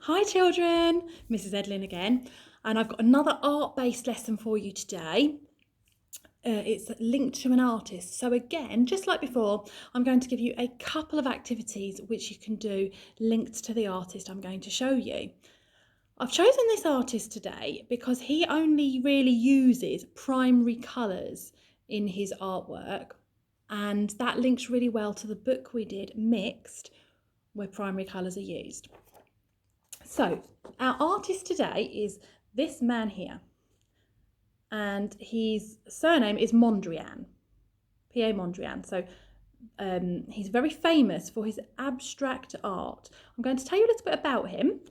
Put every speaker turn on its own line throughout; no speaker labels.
Hi children, Mrs. Edlin again, and I've got another art-based lesson for you today. It's linked to an artist. So again, just like before, I'm going to give you a couple of activities which you can do linked to the artist I'm going to show you. I've chosen this artist today because he only really uses primary colours in his artwork, and that links really well to the book we did, Mixed, where primary colours are used. So our artist today is this man here, and his surname is Mondrian, P.A. Mondrian. So he's very famous for his abstract art. I'm going to tell you a little bit about him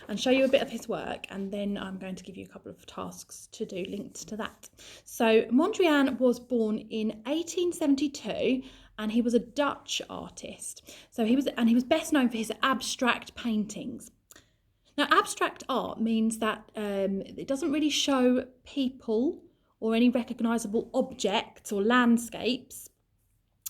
and show you a bit of his work, and then I'm going to give you a couple of tasks to do linked to that. So Mondrian was born in 1872, and he was a Dutch artist. So he was best known for his abstract paintings. Now, abstract art means that it doesn't really show people or any recognisable objects or landscapes.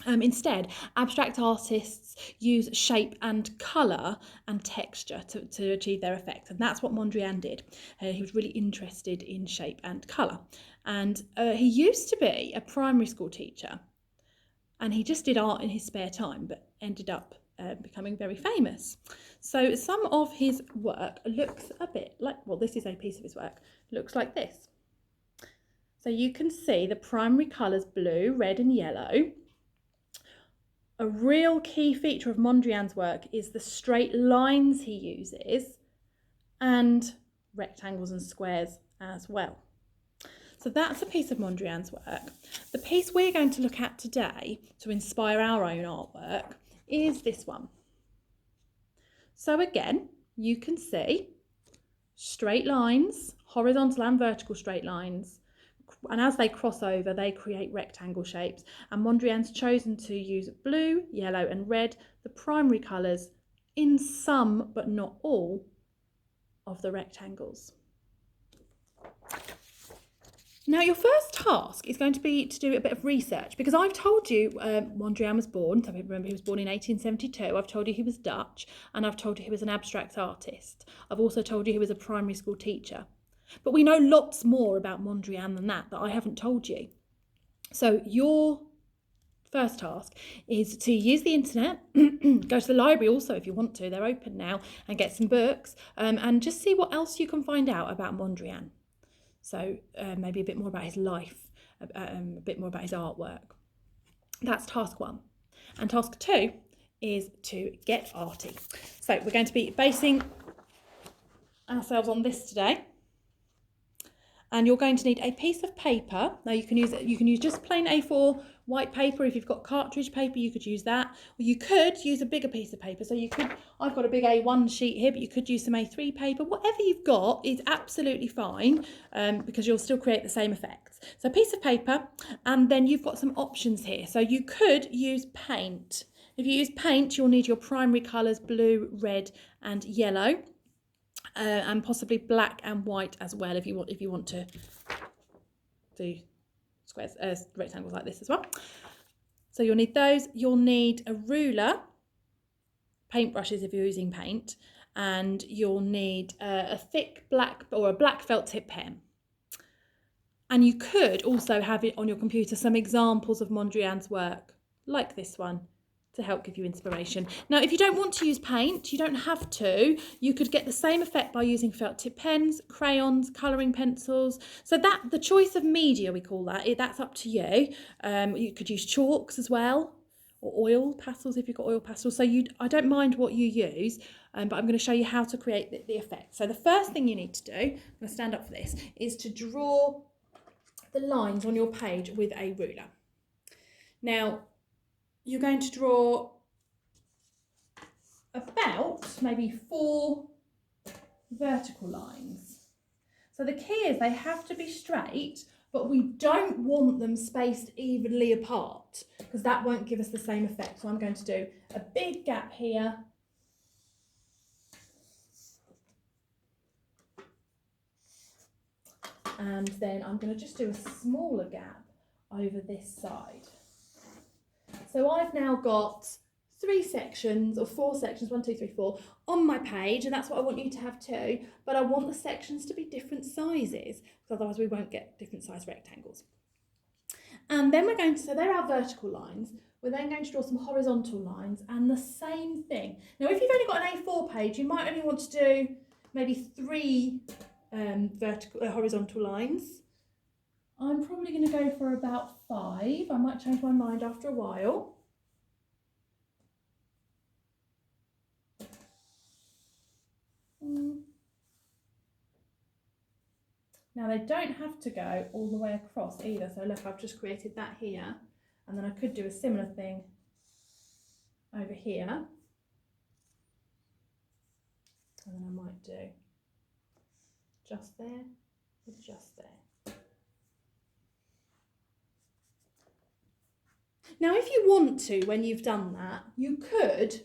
Instead, abstract artists use shape and colour and texture to achieve their effect, and that's what Mondrian did. He was really interested in shape and colour, and he used to be a primary school teacher, and he just did art in his spare time, but ended up becoming very famous. So some of his work looks a bit like, well, this is a piece of his work, looks like this. So you can see the primary colours blue, red and yellow. A real key feature of Mondrian's work is the straight lines he uses, and rectangles and squares as well. So that's a piece of Mondrian's work. The piece we're going to look at today to inspire our own artwork is this one. So again, you can see straight lines, horizontal and vertical straight lines, and as they cross over, they create rectangle shapes. And Mondrian's chosen to use blue, yellow and red, the primary colours, in some but not all of the rectangles. Now, your first task is going to be to do a bit of research, because I've told you Mondrian was born, so remember he was born in 1872, I've told you he was Dutch, and I've told you he was an abstract artist. I've also told you he was a primary school teacher. But we know lots more about Mondrian than that I haven't told you. So your first task is to use the internet, go to the library also if you want to, they're open now, and get some books, and just see what else you can find out about Mondrian. So maybe a bit more about his life, a bit more about his artwork. That's task one. And task two is to get arty. So we're going to be basing ourselves on this today. And you're going to need a piece of paper. Now you can use just plain A4 white paper. If you've got cartridge paper, you could use that. Or you could use a bigger piece of paper. So you could, I've got a big A1 sheet here, but you could use some A3 paper. Whatever you've got is absolutely fine, because you'll still create the same effects. So a piece of paper, and then you've got some options here. So you could use paint. If you use paint, you'll need your primary colours, blue, red and yellow. And possibly black and white as well, if you want to do squares, rectangles like this as well. So you'll need those. You'll need a ruler, paintbrushes if you're using paint, and you'll need a thick black or a black felt tip pen. And you could also have it on your computer some examples of Mondrian's work, like this one, to help give you inspiration. Now, if you don't want to use paint, you don't have to. You could get the same effect by using felt tip pens, crayons, colouring pencils. So that the choice of media, we call that, that's up to you. You could use chalks as well, or oil pastels if you've got oil pastels. So I don't mind what you use, but I'm going to show you how to create the effect. So the first thing you need to do, I'm going to stand up for this, is to draw the lines on your page with a ruler. Now, you're going to draw about maybe 4 vertical lines. So the key is they have to be straight, but we don't want them spaced evenly apart, because that won't give us the same effect. So I'm going to do a big gap here. And then I'm going to just do a smaller gap over this side. So I've now got 3 sections or 4 sections, 1, 2, 3, 4, on my page, and that's what I want you to have too, but I want the sections to be different sizes, because otherwise we won't get different size rectangles. And then we're going to, so there are vertical lines, we're then going to draw some horizontal lines, and the same thing. Now if you've only got an A4 page, you might only want to do maybe 3 horizontal lines. I'm probably going to go for about 5. I might change my mind after a while. Now they don't have to go all the way across either. So look, I've just created that here, and then I could do a similar thing over here. And then I might do just there or just there. Now if you want to, when you've done that, you could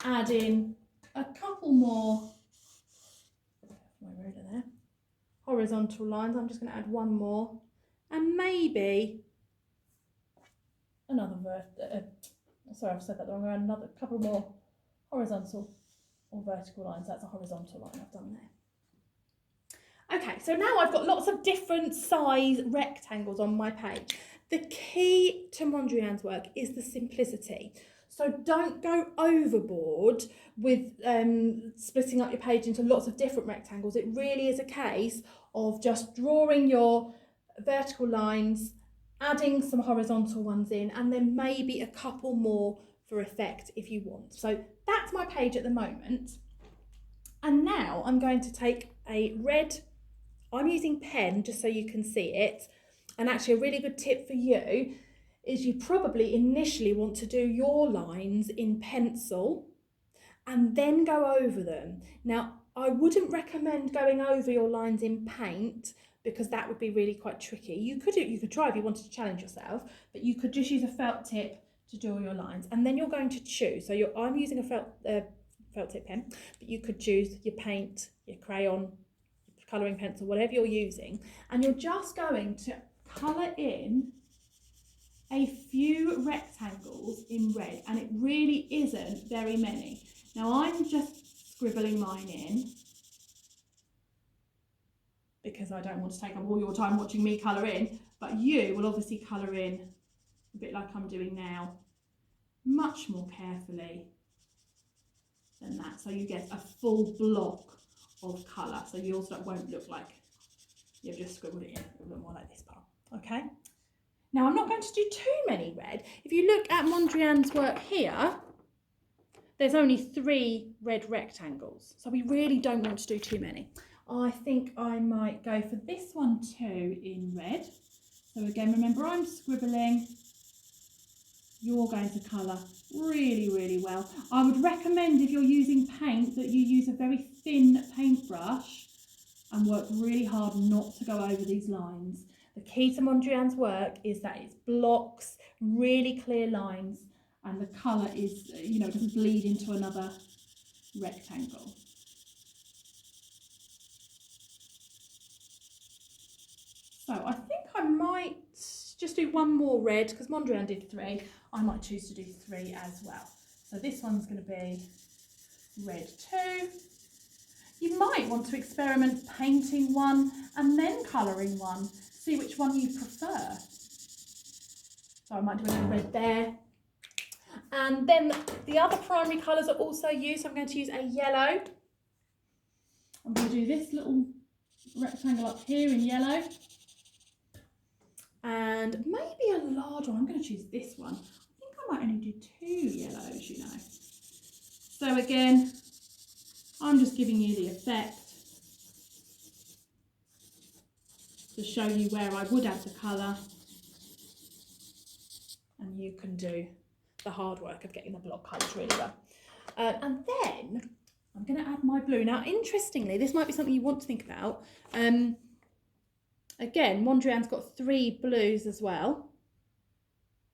add in a couple more, my ruler there, horizontal lines. I'm just going to add one more, and maybe another sorry, I've said that wrong. Another couple more horizontal or vertical lines. That's a horizontal line I've done there. Okay, so now I've got lots of different size rectangles on my page. The key to Mondrian's work is the simplicity. So don't go overboard with splitting up your page into lots of different rectangles. It really is a case of just drawing your vertical lines, adding some horizontal ones in, and then maybe a couple more for effect if you want. So that's my page at the moment. And now I'm going to take a red, I'm using pen just so you can see it. And actually a really good tip for you is you probably initially want to do your lines in pencil and then go over them. Now, I wouldn't recommend going over your lines in paint because that would be really quite tricky. You could try if you wanted to challenge yourself, but you could just use a felt tip to draw your lines, and then you're going to choose. So I'm using a felt tip pen, but you could choose your paint, your crayon, colouring pencil, whatever you're using, and you're just going to colour in a few rectangles in red, and it really isn't very many. Now I'm just scribbling mine in because I don't want to take up all your time watching me colour in, but you will obviously colour in a bit like I'm doing now, much more carefully than that, so you get a full block of colour, so yours won't look like you've just scribbled it in. It will look more like this part, okay? Now I'm not going to do too many red. If you look at Mondrian's work here, there's only 3 red rectangles, so we really don't want to do too many. I think I might go for this one too in red. So again, remember I'm scribbling, you're going to colour really, really well. I would recommend if you're using paint that you use a very thin paintbrush and work really hard not to go over these lines. The key to Mondrian's work is that it's blocks, really clear lines, and the colour is, doesn't bleed into another rectangle. So I think I might just do one more red, because Mondrian did 3. I might choose to do 3 as well. So this one's going to be red 2. You might want to experiment painting one and then colouring one. See which one you prefer. So I might do a little red there. And then the other primary colours are also used. So I'm going to use a yellow. I'm going to do this little rectangle up here in yellow. And maybe a large one. I'm going to choose this one. I think I might only do 2 yellows, So again, I'm just giving you the effect to show you where I would add the colour, and you can do the hard work of getting the block colours really well. And then I'm going to add my blue. Now, interestingly, this might be something you want to think about. Again, Mondrian's got 3 blues as well,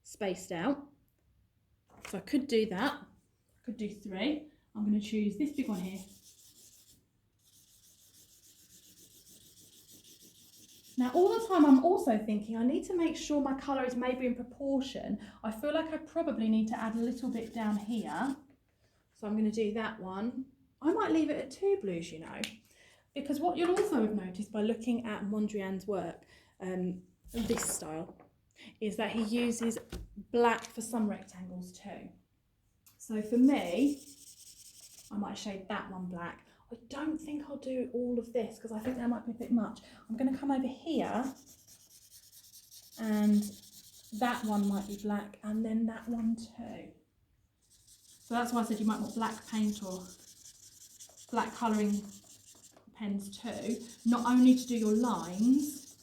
spaced out. So I could do that. I could do 3. I'm going to choose this big one here. Now, all the time I'm also thinking I need to make sure my colour is maybe in proportion. I feel like I probably need to add a little bit down here. So I'm going to do that one. I might leave it at 2 blues, you know, because what you'll also have noticed by looking at Mondrian's work, this style, is that he uses black for some rectangles too. So for me, I might shade that one black. I don't think I'll do all of this because I think that might be a bit much. I'm going to come over here and that one might be black and then that one too. So that's why I said you might want black paint or black colouring pens too, not only to do your lines,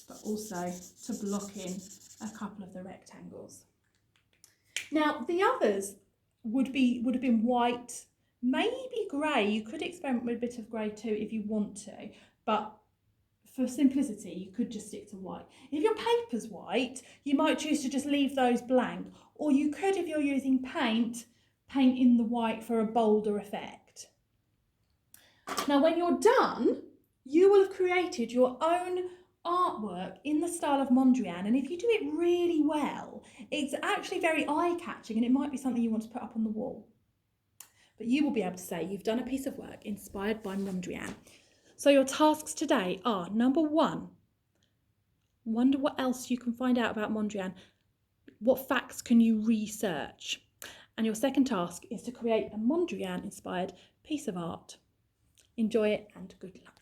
but also to block in a couple of the rectangles. Now the others would have been white, maybe grey. You could experiment with a bit of grey too if you want to, but for simplicity you could just stick to white. If your paper's white, you might choose to just leave those blank, or you could, if you're using paint in the white for a bolder effect. Now when you're done, you will have created your own artwork in the style of Mondrian, and if you do it really well, it's actually very eye-catching and it might be something you want to put up on the wall. But you will be able to say you've done a piece of work inspired by Mondrian. So your tasks today are, number 1, wonder what else you can find out about Mondrian. What facts can you research? And your second task is to create a Mondrian inspired piece of art. Enjoy it and good luck.